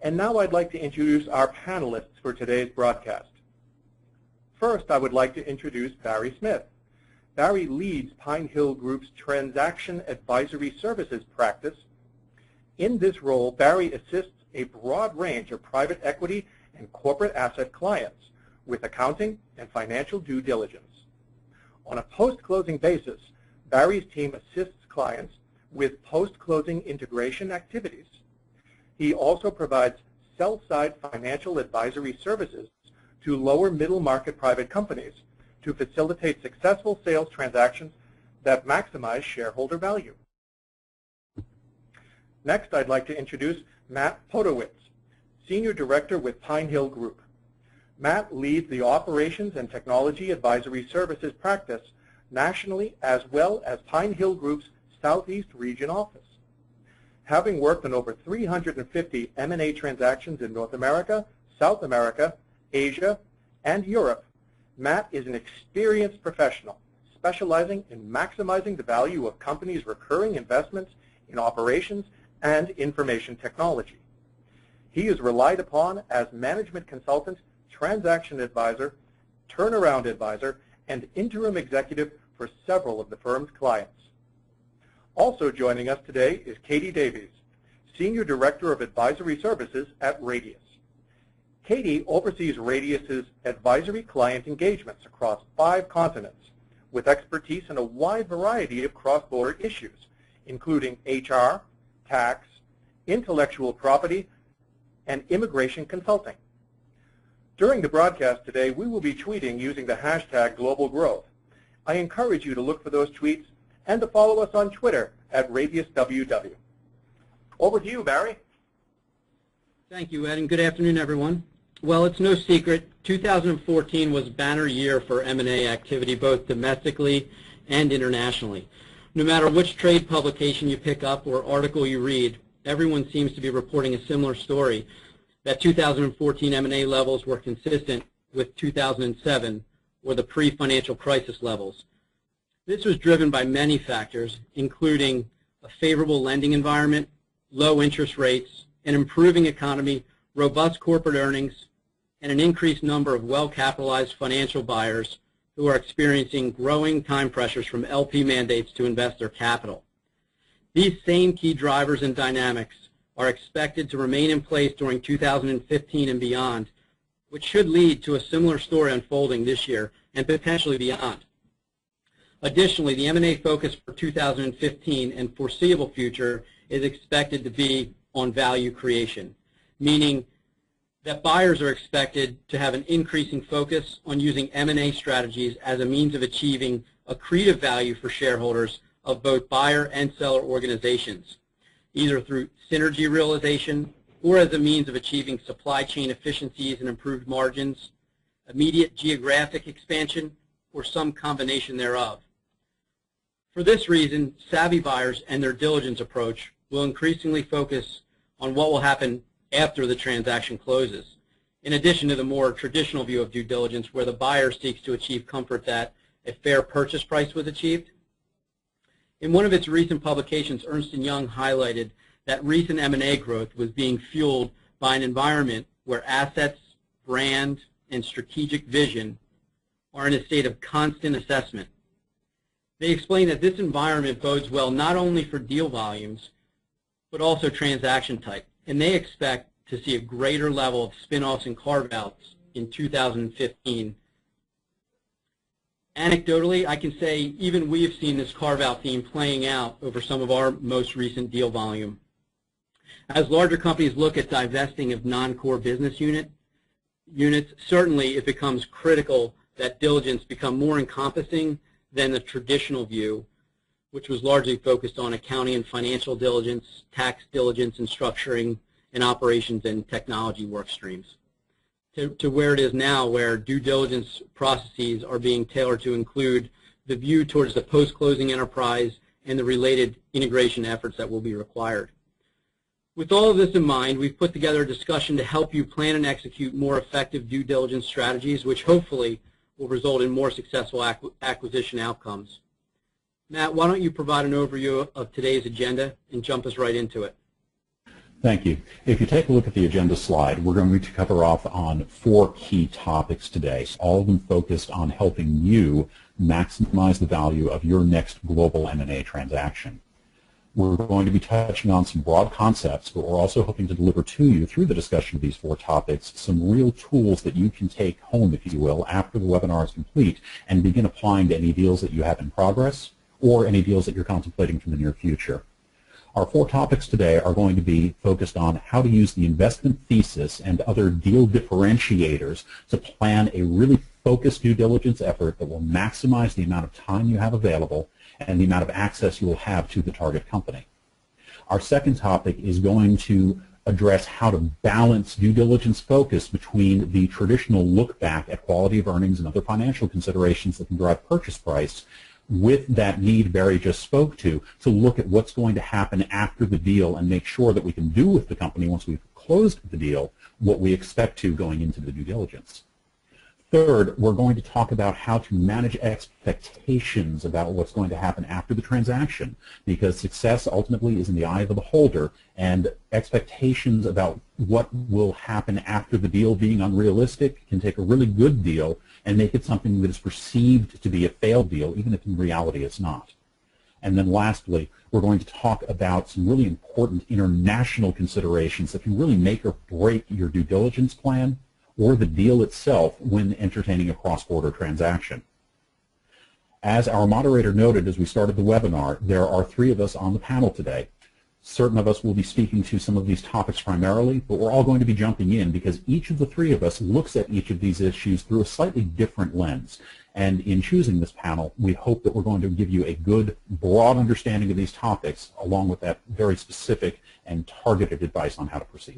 And now I'd like to introduce our panelists for today's broadcast. First, I would like to introduce Barry Smith. Barry leads Pine Hill Group's Transaction Advisory Services practice. In this role, Barry assists a broad range of private equity and corporate asset clients with accounting and financial due diligence. On a post-closing basis, Barry's team assists clients with post-closing integration activities. He also provides sell-side financial advisory services to lower middle market private companies to facilitate successful sales transactions that maximize shareholder value. Next, I'd like to introduce Matt Podowitz, Senior Director with Pine Hill Group. Matt leads the Operations and Technology Advisory Services practice nationally, as well as Pine Hill Group's Southeast Region office. Having worked on over 350 M&A transactions in North America, South America, Asia, and Europe, Matt is an experienced professional specializing in maximizing the value of companies' recurring investments in operations and information technology. He is relied upon as management consultant, transaction advisor, turnaround advisor, and interim executive for several of the firm's clients. Also joining us today is Katie Davies, Senior Director of Advisory Services at Radius. Katie oversees Radius's advisory client engagements across 5 continents with expertise in a wide variety of cross-border issues, including HR, tax, intellectual property, and immigration consulting. During the broadcast today, we will be tweeting using the hashtag #GlobalGrowth. I encourage you to look for those tweets and to follow us on Twitter at RadiusWW. Over to you, Barry. Thank you, Ed, and good afternoon, everyone. Well, it's no secret, 2014 was a banner year for M&A activity, both domestically and internationally. No matter which trade publication you pick up or article you read, everyone seems to be reporting a similar story, that 2014 M&A levels were consistent with 2007 or the pre-financial crisis levels. This was driven by many factors, including a favorable lending environment, low interest rates, an improving economy, robust corporate earnings, and an increased number of well-capitalized financial buyers who are experiencing growing time pressures from LP mandates to invest their capital. These same key drivers and dynamics are expected to remain in place during 2015 and beyond, which should lead to a similar story unfolding this year and potentially beyond. Additionally, the M&A focus for 2015 and foreseeable future is expected to be on value creation, meaning that buyers are expected to have an increasing focus on using M&A strategies as a means of achieving accretive value for shareholders of both buyer and seller organizations, either through synergy realization or as a means of achieving supply chain efficiencies and improved margins, immediate geographic expansion, or some combination thereof. For this reason, savvy buyers and their diligence approach will increasingly focus on what will happen after the transaction closes, in addition to the more traditional view of due diligence where the buyer seeks to achieve comfort that a fair purchase price was achieved. In one of its recent publications, Ernst & Young highlighted that recent M&A growth was being fueled by an environment where assets, brand, and strategic vision are in a state of constant assessment. They explain that this environment bodes well not only for deal volumes, but also transaction type, and they expect to see a greater level of spin-offs and carve-outs in 2015. Anecdotally, I can say even we have seen this carve-out theme playing out over some of our most recent deal volume. As larger companies look at divesting of non-core business units, certainly it becomes critical that diligence become more encompassing than the traditional view, which was largely focused on accounting and financial diligence, tax diligence and structuring, and operations and technology work streams, to where it is now, where due diligence processes are being tailored to include the view towards the post-closing enterprise and the related integration efforts that will be required. With all of this in mind, we've put together a discussion to help you plan and execute more effective due diligence strategies, which hopefully will result in more successful acquisition outcomes. Matt, why don't you provide an overview of today's agenda and jump us right into it? Thank you. If you take a look at the agenda slide, we're going to cover off on 4 key topics today, all of them focused on helping you maximize the value of your next global M&A transaction. We're going to be touching on some broad concepts, but we're also hoping to deliver to you through the discussion of these 4 topics some real tools that you can take home, if you will, after the webinar is complete and begin applying to any deals that you have in progress or any deals that you're contemplating for the near future. Our 4 topics today are going to be focused on how to use the investment thesis and other deal differentiators to plan a really focused due diligence effort that will maximize the amount of time you have available and the amount of access you will have to the target company. Our second topic is going to address how to balance due diligence focus between the traditional look back at quality of earnings and other financial considerations that can drive purchase price with that need Barry just spoke to look at what's going to happen after the deal and make sure that we can do with the company once we've closed the deal what we expect to going into the due diligence. Third, we're going to talk about how to manage expectations about what's going to happen after the transaction, because success ultimately is in the eye of the beholder, and expectations about what will happen after the deal being unrealistic can take a really good deal and make it something that is perceived to be a failed deal, even if in reality it's not. And then lastly, we're going to talk about some really important international considerations that can really make or break your due diligence plan or the deal itself when entertaining a cross-border transaction. As our moderator noted as we started the webinar, there are 3 of us on the panel today. Certain of us will be speaking to some of these topics primarily, but we're all going to be jumping in because each of the 3 of us looks at each of these issues through a slightly different lens. And in choosing this panel, we hope that we're going to give you a good, broad understanding of these topics, along with that very specific and targeted advice on how to proceed.